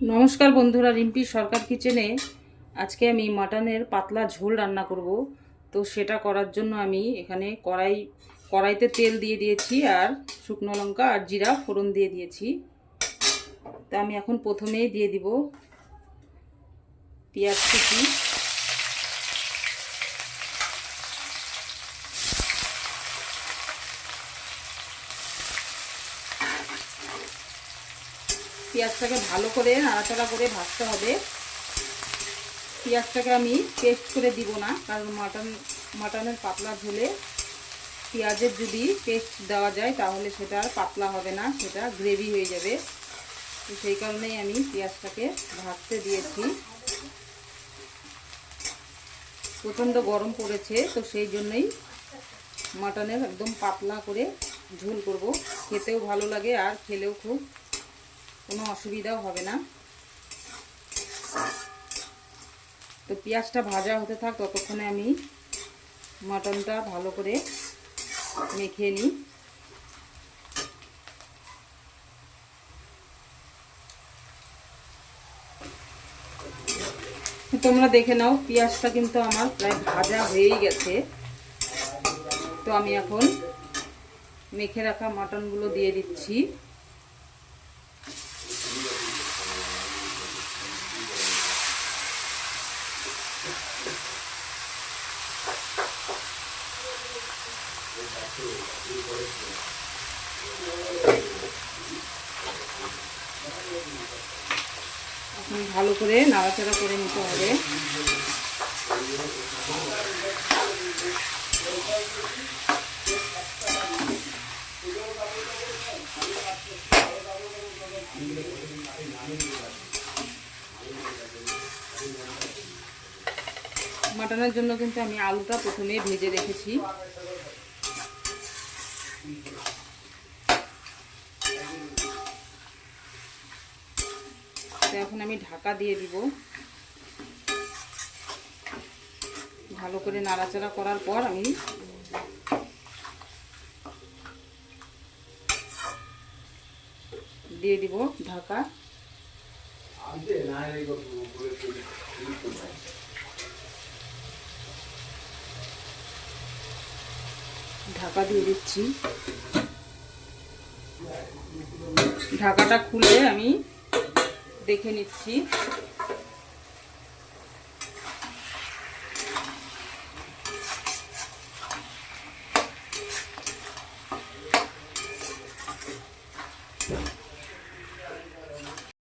নমস্কার বন্ধুরা, রিম্পি সরকার কিচেনে আজকে আমি মাটনের পাতলা ঝোল রান্না করব। তো সেটা করার জন্য আমি এখানে কড়াইতে তেল দিয়ে দিয়েছি আর শুকনো লঙ্কা আর জিরা ফোড়ন দিয়ে দিয়েছি। তা আমি এখন প্রথমেই দিয়ে দিব পেঁয়াজ কুচি। পেঁয়াজটাকে ভালো করে নাড়াচাড়া করে ভাজতে হবে। পেঁয়াজটাকে আমি পেস্ট করে দিব না, কারণ মাটনের পাতলা ঝোলে পেঁয়াজের যদি পেস্ট দেওয়া যায় তাহলে সেটা আর পাতলা হবে না, সেটা গ্রেভি হয়ে যাবে। তো সেই কারণেই আমি পেঁয়াজটাকে ভাজতে দিয়েছি। প্রচণ্ড গরম পড়েছে, তো সেই জন্যই মাটনের একদম পাতলা করে ঝোল করব। খেতেও ভালো লাগে আর খেলেও খুব কোনো অসুবিধাও হবে না। তো পেঁয়াজটা ভাজা হতে থাক, ততক্ষণে আমি মাটনটা ভালো করে মেখে নিই। তোমরা দেখে নাও, পেঁয়াজটা কিন্তু আমার প্রায় ভাজা হয়েই গেছে। তো আমি এখন মেখে রাখা মাটনগুলো দিয়ে দিচ্ছি। এখন ভালো করে নাড়াচাড়া করে নিতে হবে। মাটনের জন্য কিন্তু আমি আলুটা প্রথমে ভেজে রেখেছি। এখন আমি ঢাকা দিয়ে দিব। ভালো করে নাড়াচাড়া করার পর আমি দিয়ে দিব ঢাকা। ঢাকা দিয়ে দিচ্ছি। ঢাকাটা খুলে আমি দেখে নিচ্ছি